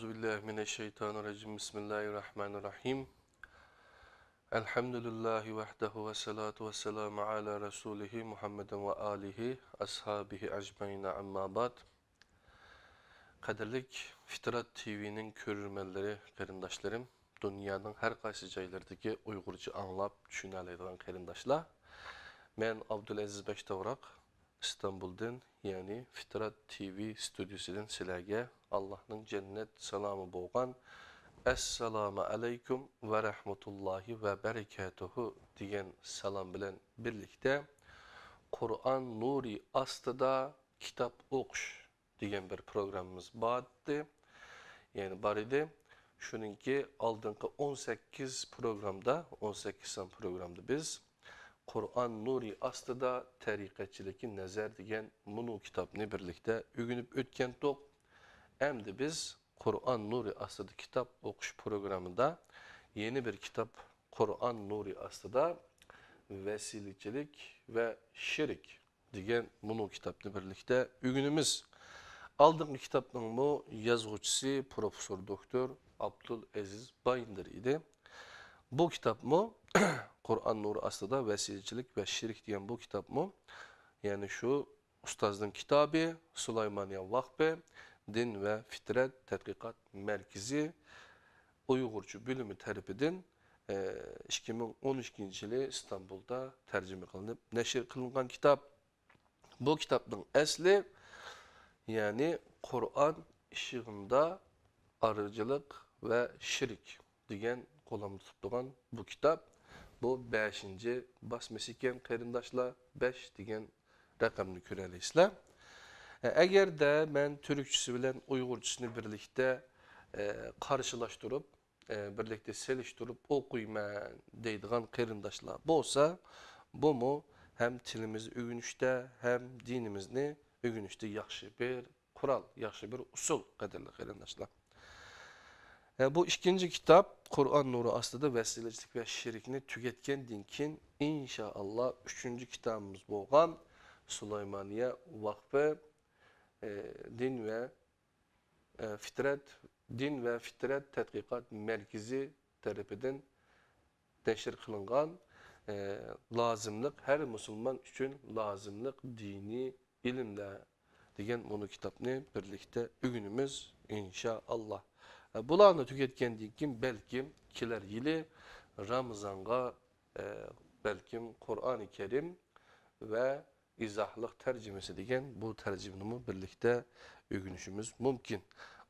Euzubillahimineşşeytanirracim. Bismillahirrahmanirrahim. Elhamdülillahi vahdehu ve salatu ve selamu ala Resulihi Muhammeden ve alihi, ashabihi ecmaîne amma ba'd. Kadirlik Fitrat TV'nin körürmenleri, qarindaşlarım, dünyanın her qaysı joylaridagi Uyg'urcha anlab tushuna oladigan qarindoshlar. Men Abdulaziz Bektavraq İstanbul'dan, yani Fitrat TV stüdyosudan sizlarga Allah'ın cennet selamı bolgan Esselamu aleyküm ve rahmetullahi ve berekatuhu degan salam bilan birlikte Kur'an nuri astıda kitap okuş degan bir programımız vardı. Yani bar idi. Şununki aldığınki 18 programda biz Kur'an nuri astıda tariqatçılıkı nazar degan bunu kitapını birlikte ögünüp ötken tok. Hem de biz Kur'an nuri astıda kitap okuş programında yeni bir kitap Kur'an nuri astıda vesilicilik ve şirik degan bunu kitapını birlikte ögünümüz. Aldığım kitapның bu yazgıçısı Profesör Doktor Abdulaziz Bayındır idi. Bu kitap mı? Kur'an nuru astıda vesilicilik ve şirik diyen bu kitap mı? Yani şu ustazın kitabı Süleymaniye Vakfı Din ve Fitret Tedqiqat Merkezi Uygurca bölümü tarafından 2012 yılı İstanbul'da tercüme kılınıp neşir kılıngan kitap. Bu kitabın asli yani Kur'an ışığında arıcılık ve şirik degan kolamda tuttuğun bu kitap. Bu 5. basması iken qarindaşlar 5 degan rakamını görəliysizlər. Eğer de ben Türkçesi bilen Uygurcasını birlikte karşılaştırıp, birlikte seliştirip okuyman deydiğen qarindaşlar bolsa, bu mu hem tilimizi ögünüşte hem dinimizni ögünüşte yaxşı bir kural, yaxşı bir usul qadirli qarindaşlar. Bu ikinci kitap Kur'an nuru astıda vesilecilik ve şirikini tüketken dinkin inşallah 3. kitabımız bolgan Süleymaniye Vakfı Din ve Fitret Tedqiqat Merkezi tarafından neşir kılıngan lazımlık, her Müslüman için lazımlık dini ilimle degan bunu kitapını birlikte ögünümüz inşallah. Bularını tüketkendik kim belki kiler yılı Ramazan'a belki Kur'an-ı Kerim ve izahlık tercümesi degen bu tercümünü birlikte ögünüşümüz mümkün.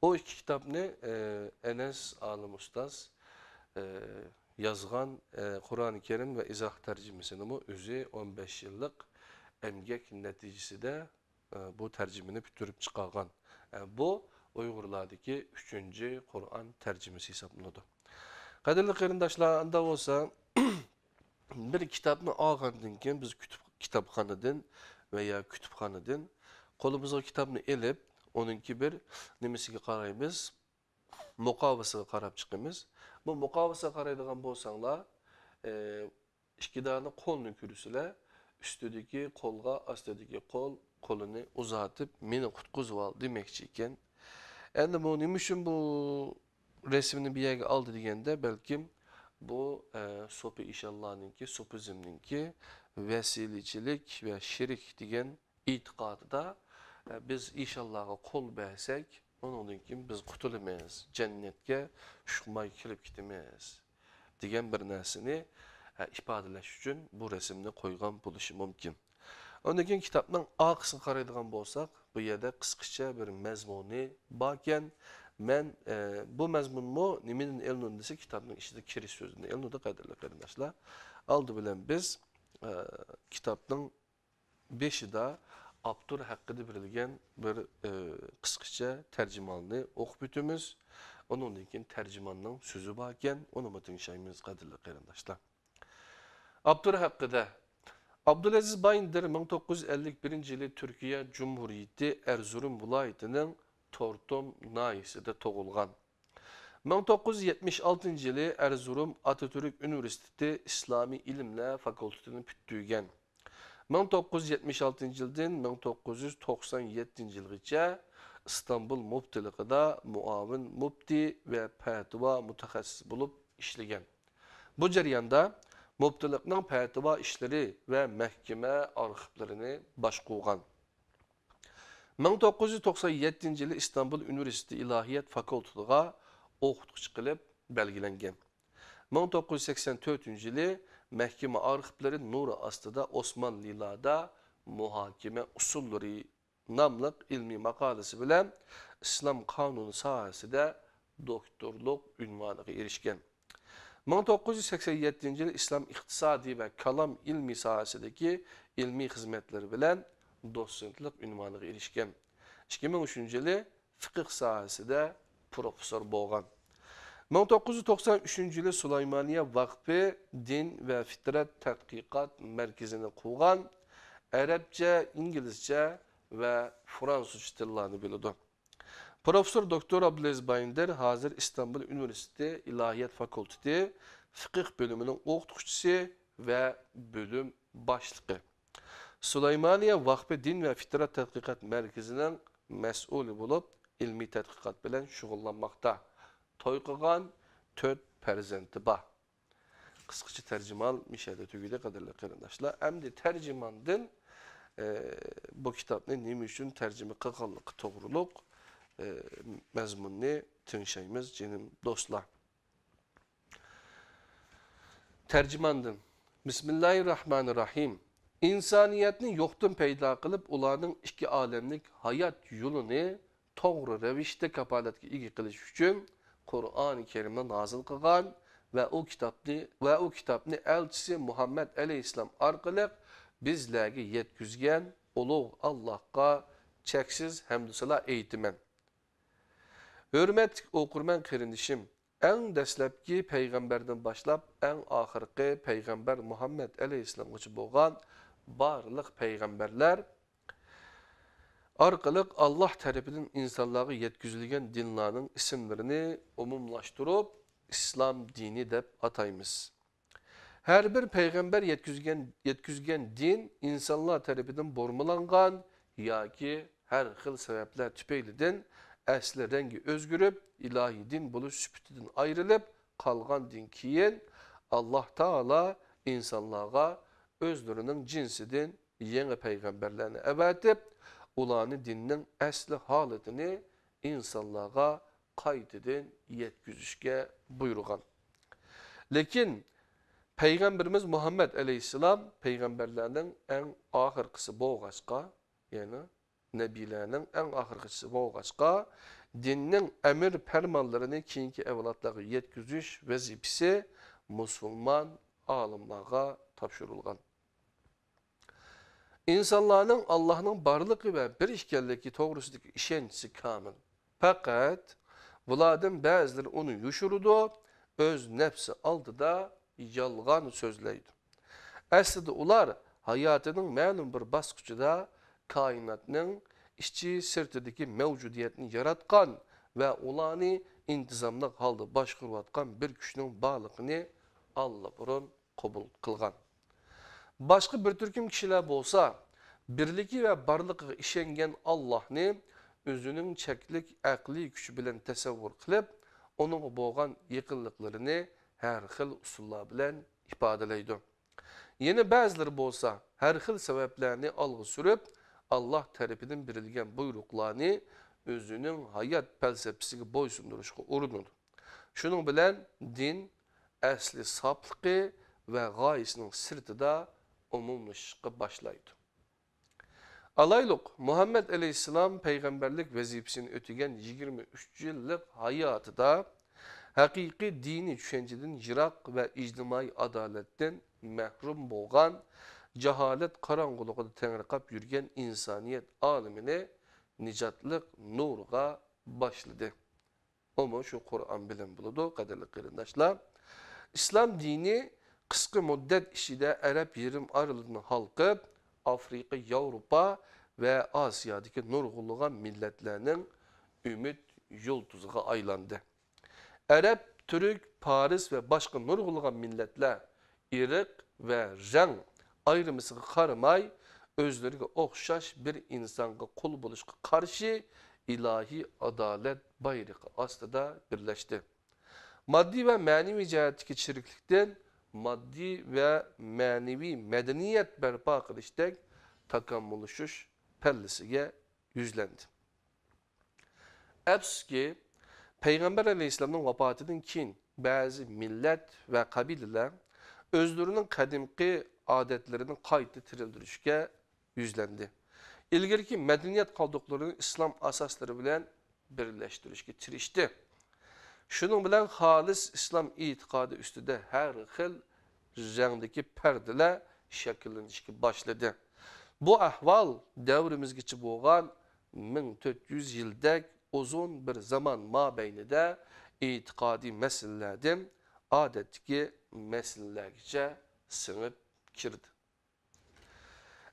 O iki kitap ne? Enes Alim Ustaz yazgan Kur'an-ı Kerim ve izah tercümesini özü 15 yıllık emgek neticesi de bu tercümünü bitirip çıkargan. Bu Uygurlardaki 3. Kur'an tercümesi hesaplandı. Kadirli qarindaşlar, anda olsa bir kitabını algandan keyin biz kitapxanadan veya kütüpxanadan kolumuza kitabını elip onunki bir nemesiga qaraymiz, muqovasiga qarab chiqamiz. Bu muqovasiga qaraydigan bo'lsanglar, ikki dona qo'lni ko'rsizlar, ustidagi qo'lga ostidagi qo'lini uzatib meni qutqizib ol demoqchi ekan. Endi bu nima uchun bu resmini bir yerga oldi deganda balkim bu so'pi ishallahninki, so'pizmninki vesilicilik ve şirik degan itiqadida biz inşallah'a kol bersak, onun için biz qutulamayız, cennetke şuqmay kelib ketamiz degan bir narsani ifodalash uchun bu resimni qo'ygan bo'lishi mumkin. Ondan keyin kitapning orqasiga qaraydigan bo'lsak, bu yerda qisqacha bir mazmuni bor ekan. Men bu mazmunmu nimadan elnun desa kitapning ichida kirish so'zini elnuda qadrli qarindoshlar. Aldı bilen biz kitapның 5'i de Abdur hakkında verilgen bir kısaca tercümanını okup bütümüz. Onun için tercümanның sözü varken onu matinşayımız kadirli qarindaşlar. Abdur hakkında Abdulaziz Bayındır 1951 yılı Türkiye Cumhuriyeti Erzurum vilayetinin Tortum nahisinde doğulgan. 1976 yılı Erzurum Atatürk Üniversitesi İslami İlimler Fakültesini bütügen. 1976 yıldan 1997 yılgacha İstanbul Muftiligida muavin mufti ve fatva mutaxassis bulup işleyen. Bu jarayonda muftilikning fatva işleri ve mahkeme arxivlerini başqurgan. 1997 yılı İstanbul Üniversitesi İlahiyat Fakültetiga o'qituvchi qilib belgilangan. 1984 yılı mahkeme arxivleri nuru astida Osmanlılarda muhakeme usulleri namlıq ilmi makalesi bilen İslam kanunu sahasida doktorluk ünvanıga erişken. 1987 yılı İslam iktisadi ve kalam ilmi sahasideki ilmi hizmetleri bilen doçentlik ünvanıga erişken. 2003 yılı fıkıh sahasida profesör bolgan. 1993 yılı Süleymaniye Vakfı Din ve Fitrat Tadqiqat Merkezini kurgan, Arapça, İngilizce ve Fransızca tillerini bildi. Profesör Doktor Abdülaziz Bayındır hazır İstanbul Üniversitesi İlahiyat Fakülteti Fıkıh bölümünün o'qituvchisi ve bölüm başlığı. Süleymaniye Vakfı Din ve Fitrat Tadqiqat Merkezi'nin mesulü bulup ilmi tadqiqat bilen şug'ullanmakta. Toy qilgan 4 farzandi bor. Qisqacha tercümal mishada tugidi qadrli qarindoshlar. Endi tercümandan bu kitapni nima uchun tercüme qilganligi to'g'riliq mazmunni tinshaymiz jinim do'stlar. Tercümandan Bismillahirrahmanirrahim. İnsaniyetni yo'qdan paydo qilib, ularning ikki olamlik hayot yo'lini to'g'ri ravishda kapolatga ega qilish uchun Qur'oni Karimni nozil qilgan ve o kitapni elchisi Muhammed Aleyhisselam orqali bizlarga yetkizgan ulug' Allohga cheksiz hamd sano aytaman. Hurmatli o'qirman qarindishim, eng dastlabki payg'ambardan boshlab eng oxirgi payg'ambar Muhammed Aleyhisselamgacha bo'lgan barliq payg'ambarlar orqali Allah tarafidan insonlarga yetkazilgan dinlarning ismlarini umumlashtirib İslam dini deb ataymiz. Her bir peygamber yetkizgen din insanlar tarafından bormalangan yoki her xil sebepler tüpeyliden asli rengi özgürüp ilahi din buluş süpütüden ayrılıp kalgan din kiyin Allah Teala insanlığa özlerinin cinsidin yeni peygamberlerini evetip ulanı dininin asli haletini insanlığa kaydedin yetkizişke buyurgan. Lekin Peygamberimiz Muhammed Aleyhisselam peygamberlerinin en ahırkısı boğaçka, yani nebilerinin en ahırkısı boğaçka, dinin emir fermanlarını kiyinki evlatları yetkiziş vazifesi Müslüman alimlara tapşırılgan. İnsanların Allah'ın barlığı ve bir işgelleki doğrusundaki işencisi kamil. Fakat bulardan bazıları onu yuşurdu, öz nefsi aldı da yalgan sözleydi. Aslında ular hayatının ma'lum bir basqıçıda kainatının içi sirtideki mevcudiyetini yaratkan ve ulanı intizamlı halda başqurvatkan bir güçünün bağlılığını Allah burun kabul kılgan. Başka bir türküm kişiler bolsa, birliki ve barlığı işengen Allah'ını özünün çeklik akli gücü bilen tasavvur kılıp, onun boğan yakınlıklarını her xil usullar bilen ifadeleydi. Yine bazıları bolsa, her xil sebeplerini algı sürüp, Allah tarafından verilgen buyruklarını özünün hayat felsefesine boysunduruşa uğrunur. Şunun bilen din, asli saplığı ve gayesinin sırtı da umumlaşıqqa başlaydı. Alaylık Muhammed Aleyhisselam peygamberlik vazifesini ötügen 23 yıllık hayatı da hakiki dini düşünceden yirak ve ictimai adaletten mehrum bolgan, cehalet karangılıqda tenriqab yürgen insaniyet alemine nicatlık nurga başladı. Ama şu Kur'an bilen buludu, kaderli qarindoshlar. İslam dini qisqa muddat ichida Arab yerim aralığını halkıp, Afrika, Avrupa ve Asya'daki nurgulluğan milletlerinin ümit yoltuzuğa aylandı. Arap, Türk, Paris ve başka nurgulluğan milletler ırık ve renk ayrımısını karamay özlerine okşaş bir insanga kul buluşqa karşı ilahi adalet bayrağı aslında birleşti. Maddi ve manevi cihetteki çiriklikten maddi ve manevi medeniyet berpa kılıştek takammulaşış pellisiga yüzlendi. Afsuski Peygamber Aleyhisselam'ın vafatından keyin bazı millet ve kabileler özlerinin kadimki adetlerini qayta tirildirishga yüzlendi. İlgirki medeniyet kaldıklarını İslam asasları bilen birleştirishga tirishdi. Şunun bilen halis İslam itikadı üstüde her xil rengdeki perdeler şekillenishga başladı. Bu ahval devrimizgacha bo'lgan 1400 yildek uzun bir zaman mabeynida itikadi meselelerden adetki meselelerce sınıp kirdi.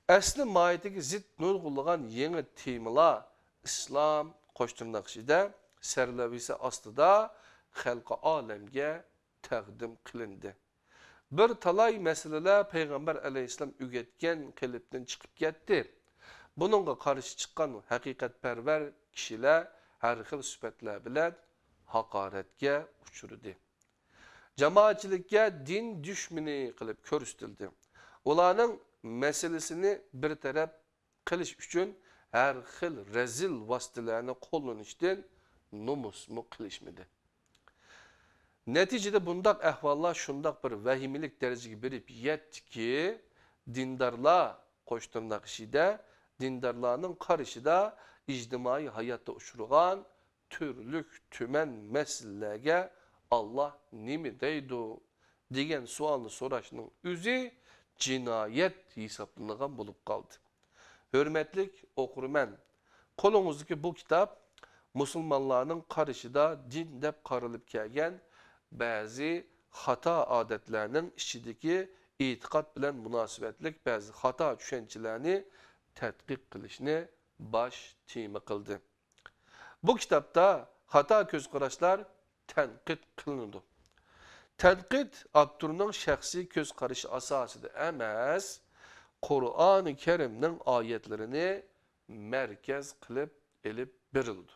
Asli mahiyetiki zid nurgulluğun yeni temalar İslam koşturnaqşida serlevisi aslida halka alemge təqdim qilindi. Bir talay meseleler Peygamber Aleyhisselam ügetken qilibden çıkıp gitti. Bununla karşı çıkan hakikatperver kişiler her xil sübetler bilen hakaretge uçurdu. Cemaatçilikке din düşmini kılıp körüstüldü. Ulanın meselesini bir taraf kılış üçün her xil rezil vasıtalarını kullanıştın numus mu kılışmadı. Neticede bundak ahvallar şundak bir vehimilik derecesi birip yetti ki dindarlar koşturnak işide dindarlarının karışıda ictimai hayatta uçurgan türlük tümen meselelerge Allah nimi deydu degen sualını soraşının üzü cinayet hesaplanıgan bulup kaldı. Hürmetlik okurmen, kolumuzdaki bu kitap Müslümanların karışıda din dep karılıp kelgen bazı hata adetlerinin içindeki itikat bilen münasebetlik bazı hata düşüncelerini tetkik kılışını baş tema kıldı. Bu kitapta hata közqaraşlar tenkit kılındı. Tenkit Abdur'un şəxsi göz qarışı asasıdır emas, Kur'an-ı Kerim'nin ayetlerini merkez kılıp elip verildi.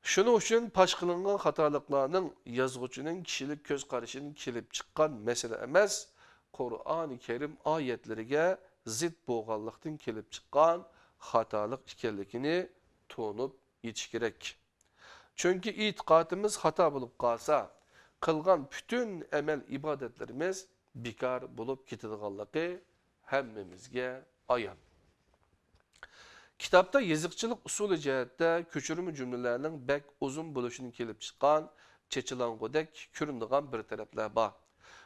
Şunun için paş kılıngan hatalıklarının yazgıcının kişilik göz qarışının kilip çıkan mesele emas, Kur'an-ı Kerim ayetlerine zid boğallıktan kilip çıkan hatalık ikenlikini tonup yetiş gerek. Çünkü itikadımız hata bulup kalsa, kılgan bütün emel ibadetlerimiz bikar bulup ketadiganlığı hemmemizge ayan. Kitapta yazıkçılık usulü cihette köçürümü cümlelerinin bek uzun buluşunun kelip çıkan, çeçilangudek köründüğün bir taraflar var.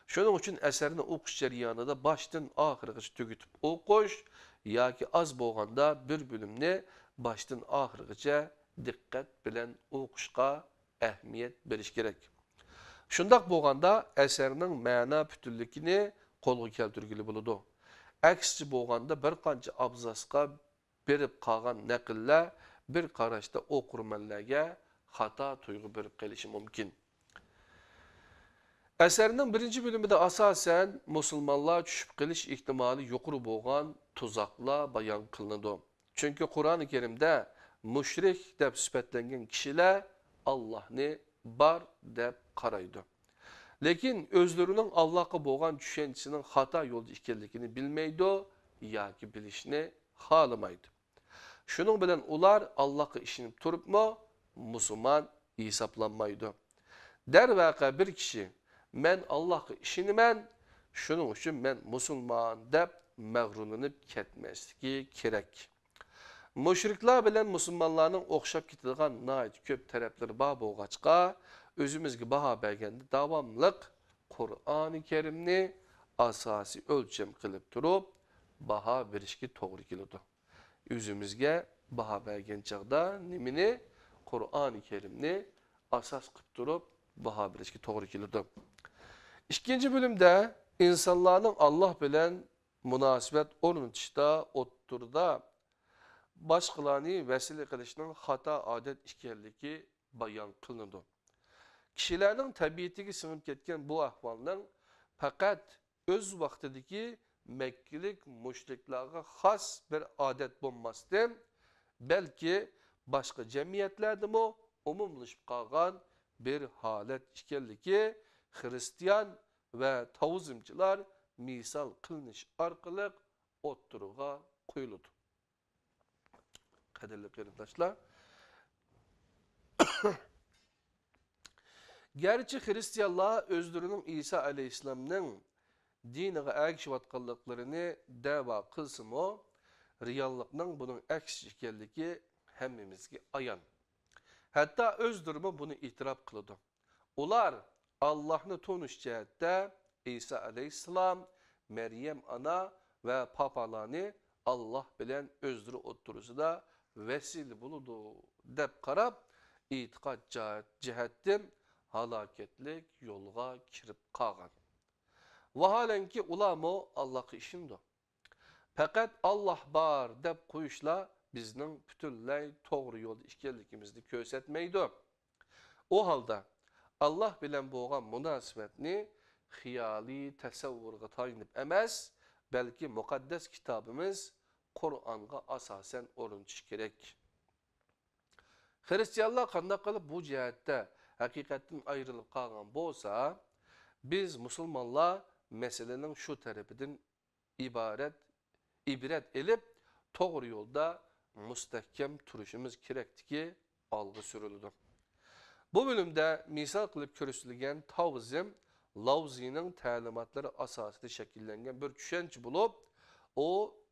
Şunun için eserini okuş jaryanında baştan ahırgıç tügütüp okuş, ya ki az boğanda bir bölümünü baştan ahırgıca dikkat bilen okuşqa ehmiyet beriş gerek. Şundak boğanda eserinin mana bütünlükini kolgu keltürgülü buludu. Aksçi boğanda bir qancha abzasqa berip qalgan nakiller bir qaraşda okurmenlerge hata tuygu berip qelishi mümkün. Eserinin birinci bölümünde asasen Müslümanlar düşüp qelish ihtimali yuqur boğan tuzakla bayan kılındı. Çünkü Kur'an-ı Kerim'de müşrik dep sübetlengen kişiler Allah'ni bar dep qaraydı. Lekin özlerinin Allah'a boğan düşüncesinin hata yolda ikenligini bilmeydi, ya ki bilişini halamaydı. Şunun bilen ular Allah'a işinip turup mu Müslüman hesaplanmaydı. Dervaqa bir kişi men Allah'a işinimen, şunun için men Müslüman dep məğrunlanıp ketmesligi gerek. Müşrikler bilen Müslümanların okşap ketadigan nayet köp tarafları bar boğaçqa özümüzge baha bergende davamlık Kur'an-ı Kerimni asasi ölçem kılıp turup baha berişki toğru kelidi. Özümüzge baha bergen çağda nimini Kur'an-ı Kerimni asas kılıp turup baha berişki toğru kelidi. İkinci bölümde insanların Allah bilen münasebet ornutuşda, otturda başkalarını vesile kılışının hata adet ikenligi bayan kılındı. Kişilerin tabiatine sınıp ketken bu ahvalın fakat öz vaktideki Mekkilik müşriklerine has bir adet bulmasından belki başqa cəmiyyətlərdimi umumlaşıb qalğan bir halət ikənligi Xristiyan və Taoizmçılar misal qılınış arqılıq o'tturuğa qoyuldu. Qadirli qarindoshlar, gerçi Hristiyanlar özlərinin İsa aleyhisselamның diniga ergişiyotganlıqlarını da'vo qilsa-mu, reallıqның bunun əks ekanligi hammamizga ayon. Hatta özlərimi bunu itiraf qiladi. Ular Allah'ını tonish jihatda İsa aleyhisselam, Meryem ana ve papalarni Allah bilen özleri o'ttirishida vesile buludu deb qarab, etiqad jihatdan halokatlik yo'lga kirib qolgan. Vaholanki ularmi Allohga ishindi. Faqat Alloh bor deb qo'yishlar bizning butunlay to'g'ri yo'lda ekanligimizni ko'rsatmaydi. O holda Allah bilen bo'lgan munosabatni xiyoliy tasavvurga tayanib emas, belki muqaddas kitabımız Kur'an'a asasen o'rnatish kerak. Hristiyanlar qanday qilib bu jihatda haqiqatdan ayrilib qolgan bo'lsa, biz musulmonlar meselenin şu tarafidan ibret elib, to'g'ri yo'lda mustahkam turishimiz kerakki, olg'a surildi. Bu bölümde misal qilib ko'rsatilgan Taoizm Laozi'nin ta'limotları asasida shakllangan bir tushuncha bo'lib, o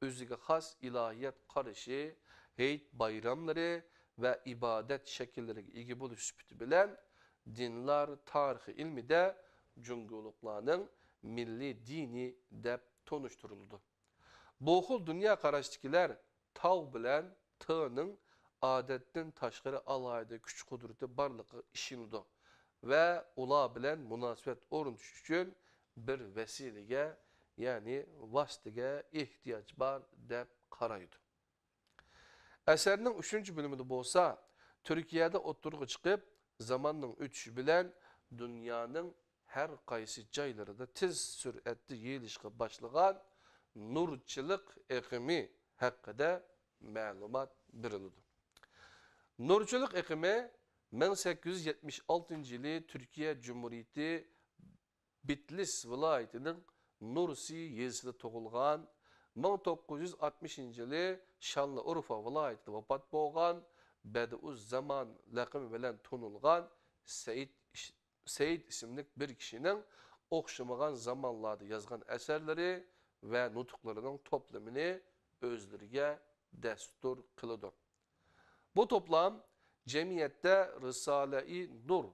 o'ziga xos ilohiyat qarashi, hayit bayramlari ve ibadet şekilleriga ega bo'lish sifati bilan dinlar tarixi ilmida Cunguluklarning milliy dini deb tonishtirildi. Bu xil dunyo qarashdagilar Tao bilan T'ning odatdan tashqari alohida kuch qudrati borligi ishonadi ve ular bilan munosabat o'rnatish uchun bir vasilaga, ya'ni vositaga ehtiyoj bor deb qaraydi. Asarning 3. bölümünde bo'lsa, Turkiyada o'ttirg'i chiqib, zamonning o'tishi bilan dunyoning har qaysi joylarida tez sur'atda yeyilishga boshlagan nurchilik iqimi haqida ma'lumot berildi. Nurchilik iqimi 1876 yılı Türkiye Cumhuriyeti Bitlis vilayetining Nursi yezisida tug'ilgan, 1960 yılı Şanlıurfa vilayetida vafot bo'lgan, Badiuz Zaman laqabi bilan tanilgan Seyit isimli bir kişinin o'xshamagan zamonlarda yozgan asarlari ve nutuqlarining toplamini o'zlariga dastur qiladi. Bu toplam cemiyette Risale-i Nur,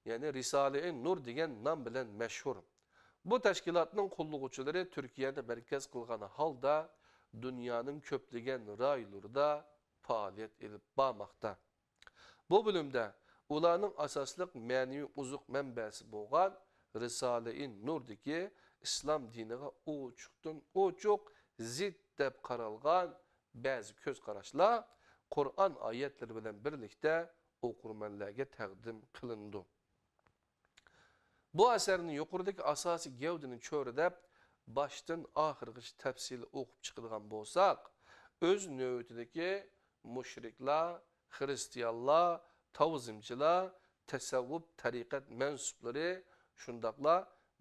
yani Risale-i Nur degan nom bilan mashhur. Bu teşkilatның qo'llovchilari Türkiye'de merkez qilgani holda dünyanın köplagan raylarida faoliyat elib bormoqda. Bu bölümde ularning asosliq ma'naviy uzuq manbasi bo'lgan Risale-i Nur'dagi islom diniga ochiq zid deb qaralgan ba'zi ko'z qarashlar Kur'an ayetleri bilan birlikte okurmanlarga taqdim qilindi. Bu asarning yuqoridagi asosiy gavdini cho'ridab, baştan oxirigacha tafsili o'qib chiqilgan bo'lsak, o'z navbatidagi mushriklar, Hristiyanlar, Taoizmchilar, tasavvuf tariqat mensuplari shundaqla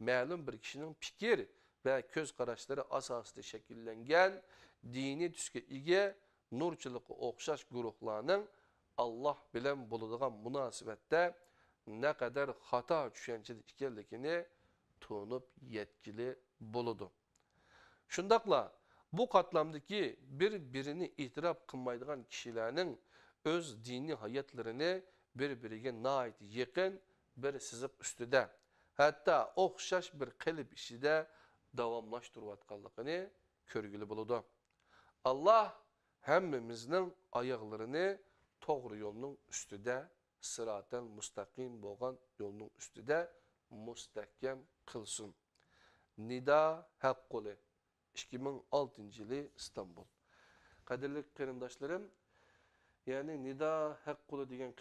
ma'lum bir kishining fikr ve ko'z qarashlari asosida shakllangan dini tusga ega nurchilikqa o'xshash guruhlarning Allah bilan bo'ladigan munosabatda ne kadar hata tushunchada ekanligini tu'nib yetkili bo'ladi. Shundaqla bu qatlamdagi bir-birini itiraf qilmaydigan kishilarning öz dini hayatlarını bir-biriga nait yaqin bir siziq ustida, hatta o'xshash bir qalb ishida davomlashtirayotganligini ko'rgili bo'ladi. Allah hammamizning oyoqlarini to'g'ri yo'lning ustida, sıraten mustaqim bo'lgan yo'lning ustida mustahkam qilsin. Nida Haqquli 2006 yılı İstanbul. Qadirli qarindoshlarım, yani Nida Haqquli degan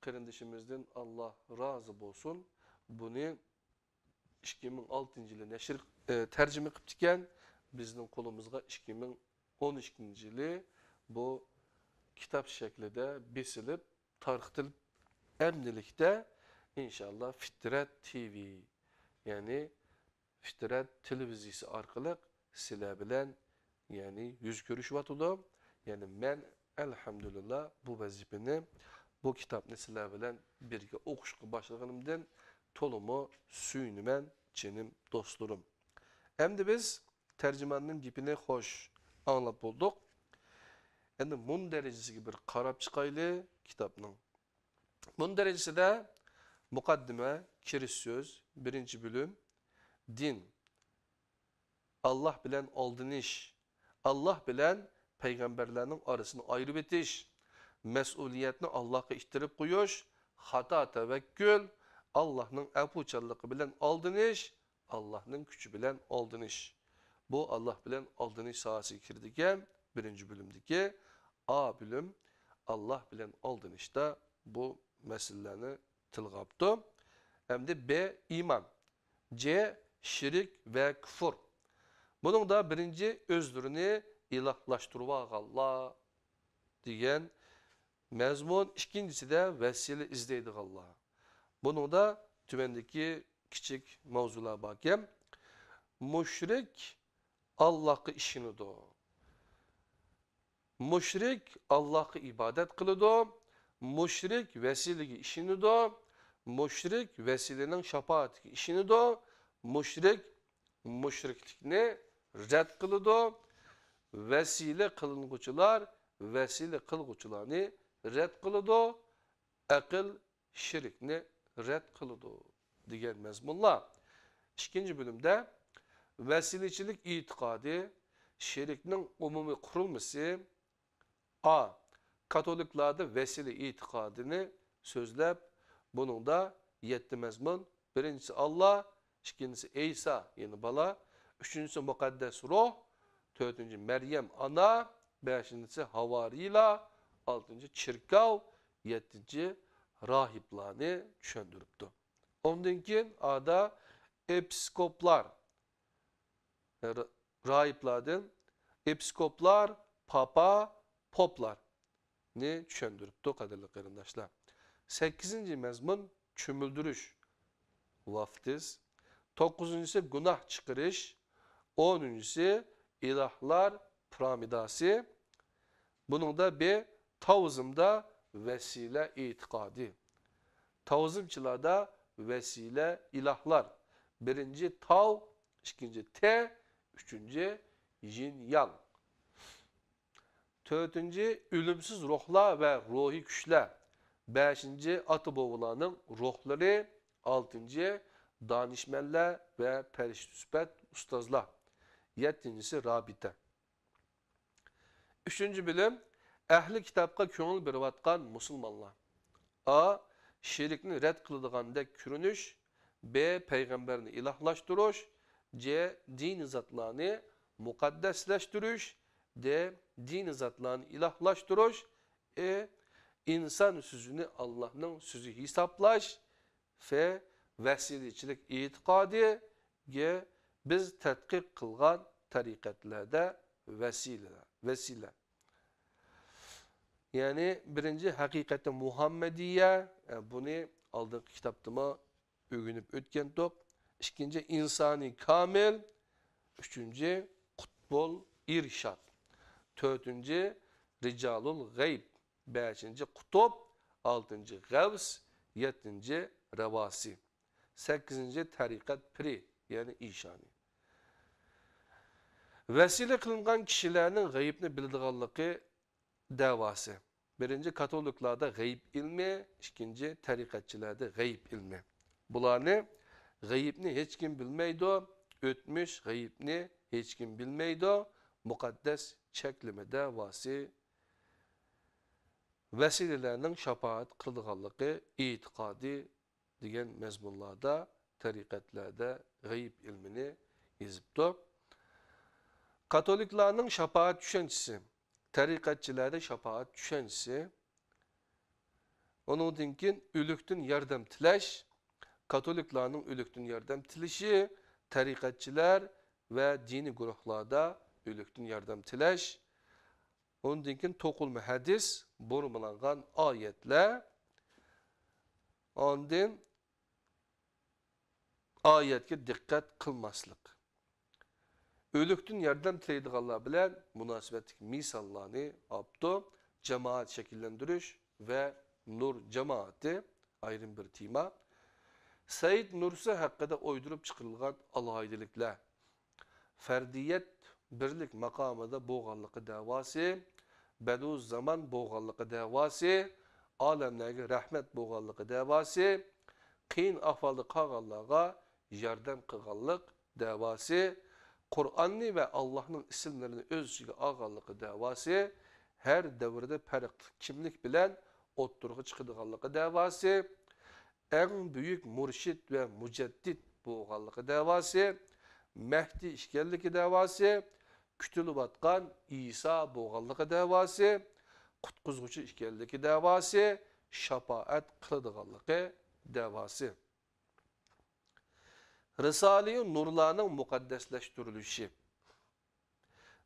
qarindishimizdan Allah razı bo'lsin. Bunu 2006 yılı neşir tercüme qilibdikan, bizning qo'limizga 2012 yılı bu kitap şeklinde besilip, tarqıtılıp, emnilikte inşallah Fitrat TV, yani Fitrat televiziyası arkalık sizler bilen yani yüz görüşüp atılım. Yani men elhamdülillah bu vazifeni, bu kitapni sizler bilen birge okuşqa başlaganımdan tolumu suyunumen cinim dostlarım. Hem biz tercümanın gipini hoş anlap bulduk. Endi bunun derecesiga bir qarab chiqayli kitapning. Bunun derecesida muqaddima, kirish söz, birinchi bölüm, din, Allah bilen oldinish, Allah bilen peygamberlerning arasını ayırıp etish, mas'uliyatni Allah'a ittirip qo'yish, xato tevekkül, Allah'ның afuchanligi bilen oldinish, Allah'ның kuchi bilen oldinish. Bu Allah bilen oldinish sohasiga kirdigan birinchi bölümdeki A bölüm Allah bilen oldinishda bu meselelerni tilga olibdi. Hem de B iman, C şirik ve küfür. Bunun da birinci özlerini ilahlaştırıp Allah degan mezmun, ikincisi de vesile izleydik Allah. Bunun da tümendeki küçük mavzular bakem. Müşrik Allah'ı işini do. Müşrik Allah'ı ibadet kılıdı. Müşrik vesilegi işini do. Müşrik vesilenin şafaatki işini do. Müşrik müşriklikni red kılıdı. Vesile kılınguçular vesile kılguçularını red kılıdı. Akıl şirkni red kılıdı diyen mezmunlar. İkinci bölümde vesileçilik itikadı, şirknin umumi kurulması, A. Katoliklarda vesile itikadını sözlep, bunun da 7 mezmun. Birincisi Allah, ikincisi İsa yani bala, üçüncüsü mukaddes ruh, dördüncü Meryem ana, beşincisi havariyla, altıncı çirkav, yedinci rahiplarını düşündürüptü. Ondan keyin A'da episkoplar, rahiplardan episkoplar, papa, poplar ne düşündürüptü kadarlı kardeşler. 8. mezmun çümüldürüş, vaftiz. 9. günah çıkarış. 10. ilahlar piramidası. Bunun da bir tavzımda vesile itikadi. Tavzımçılarda vesile ilahlar. Birinci tav, ikinci te, üçüncü yin yang. Dördüncü ölümsüz ruhlar ve ruhi güçler. Beşinci atı boğulanın ruhları. Altıncı danışmenler ve periştüspet ustazlar. Yedincisi rabite. Üçüncü bölüm ehli kitapka köngül berivatkan musulmanlar. A. Şirikni red kılıdığandek kürünüş. B. Peygamberini ilahlaştırış. C. Din zatlarını mukaddesleştiriş. D. Din zatlarını ilahlaştırış. E. İnsan sözünü Allah'ın sözü hesaplaş. F. Vesilecilik itikadı. G. Biz tetkik kılgan tarikatlerde vesile. Yani birinci hakikati Muhammediye, bunu aldığım kitaptıma öğünüp ötkendik. İkinci insani kamil. Üçüncü kutbol irşad. Dördüncü ricalul gayb. Beşinci kutup. Altıncı gavs. Yedinci revasi. 8. tarikat pri yani işani. Vesile kılıngan kişilerin gayibini bildiğanlığı davası. Birinci Katoliklarda gayb ilmi, ikinci tarikatçılarda gayb ilmi. Bularını gayibni hiç kim bilmeydi, ötmüş gayibni hiç kim bilmeydi, mukaddes çekleme davası vesilelerinin şafaat kıldıqanlığı itikadi degan mezmunlarda, tarikatlarda gayb ilmini yazıptı. Katoliklarning şafaat düşüncesi, tarikatçılarda şafaat düşüncesi, onundan keyin ölükten yardım tilash, Katoliklarning ölükten yardım tilişi, tarikatçılar ve dini guruhlarda ölükten yardım tilash, Ondan keyin to'qilma hadis, burmalangan oyatlar, ondan oyatga diqqat qilmaslik. O'likdan yordam tilaydiganlar bilan munosabatli misollarni olibdi. Jamoat shakllantirish va nur jamoati ayrim bir tema. Said Nursi haqida o'ydirib chiqarilgan alohidliklar, fardiyat birlik maqomida bo'lganligi da'vosi, baduz zaman bo'lganligi da'vosi, olamlarga rahmat bo'lganligi da'vosi, qiyin ahvolda qolganlarga yordam qilganlik da'vosi, Qur'onni va Allohning ismlarini o'z ichiga olganligi da'vosi, har davrda farqli kimlik bilan o'ttirg'i chiqadiganligi da'vosi, eng buyuk murshid va mujaddid bo'lganligi da'vosi, Mahdi ishkanligi da'vosi, kutilayotgan İsa bo'lganligi da'vosi, qutqizuvchi ishkanligi da'vosi, shafaat qiladiganligi da'vosi. Risale-i Nurlarning muqaddaslaştırılışı.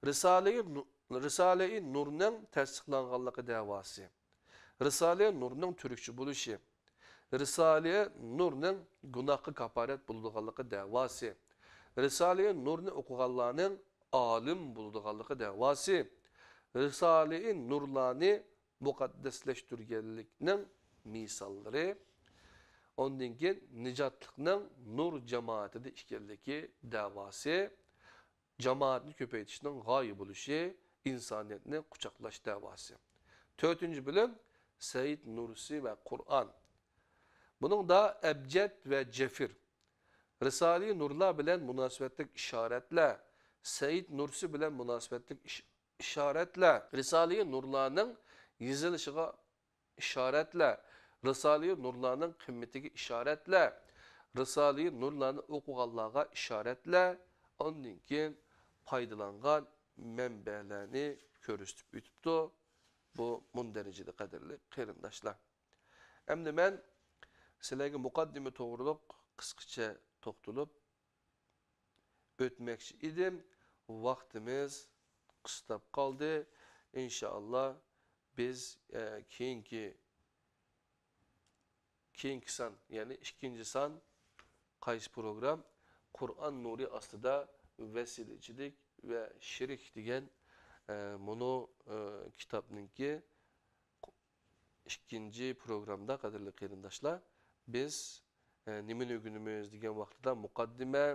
Risale-i Nurning tasdiqlanganligi da'vosi. Risale-i Nurning turkcha bo'lishi. Risale-i Nurning gunohga kafarat bo'ladiganligi da'vosi. Risale-i Nurni o'qiganlarning olim bo'ladiganligi da'vosi. Risale-i Nurlarni muqaddaslaştırganlikning misollari. Ondan keyin nijotlikning nur jamoatida ishkanligi da'vosi, jamoatni ko'paytirishning g'oya bo'lishi, insoniyatni quchoqlash da'vosi. 4-bilim Said Nursi va Qur'on. Buning da abjad va jafir. Risale-i Nurlar bilan munosabatli ishoratlar, Said Nursi bilan munosabatli ishoratlar, Risale-i Nurlarning yezilishiga ishoratlar, Risale-i Nurlarning qimmatiga ishoratlar, Risale-i Nurlarni o'qiganlarga ishoratlar, ondan keyin foydalangan manbalarni ko'rsatib o'tibdi. Bu mundarajada qadrli qarindoshlar. Endi men sizlarga muqaddima to'g'riliq qisqacha to'xtalib o'tmoqchi edim. Vaqtimiz qistab qoldi. İnşallah biz keyingi san, yani ikinci san qaysi program Kur'an nuri ostida vesilechilik ve şirik degan bunu kitapninki ikinci programda qadrli qarindoshlar biz nimani o'rganamiz degan vaqtida muqaddima,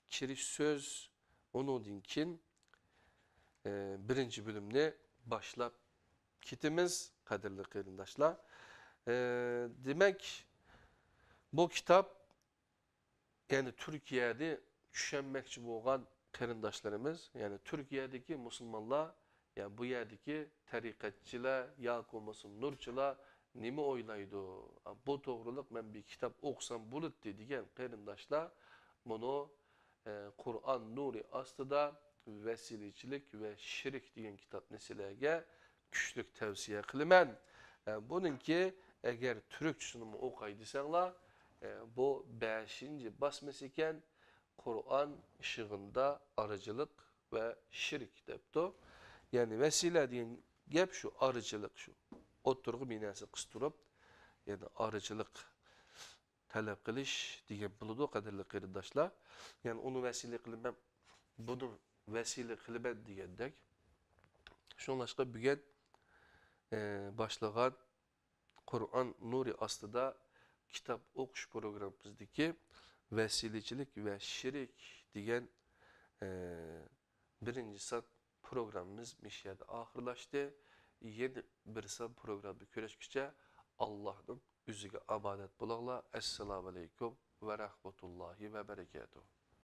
kirish so'z, undan keyin birinchi bo'limni boshlab ketamiz qadrli qarindoshlar. Demek bu kitap yani Türkiye'de düşünmekçi bo'lgan qarindoshlarimiz, yani Türkiye'deki Müslümanlar, yani bu yerdeki tarikatçılar, yoki bo'lmasa nurchilar nima o'ylaydi? Bu to'g'riliq men bir kitap o'qisam bo'ladi degan qarindoshlar bunu Kur'an nuri ostida vesilechilik ve şirik degan kitapni sizlarga kuchli tavsiya qilaman. Bununki eğer Türkçesini o'qay desanglar, bu 5. basması iken Kur'an ışığında arıcılık ve şirik depti. Yani vesile degan gap şu, arıcılık şu. Oturgu binası qısturib, yani arıcılık talep qilish degan bo'ladi qadrli qarindoshlar. Yani onu vesile qilib, bunu vesile qilib degandek. Şunlaşqa bugun başlagan Kur'an nuri ostida kitap o'qish programımızdaki vesilechilik ve şirik degan birinci san programımız mishiyada oxirlashdi. Yeni bir san programda ko'rishguncha Allohning o'ziga omonat bo'linglar. Assalomu alaykum va rahmatullohi va barakatuh.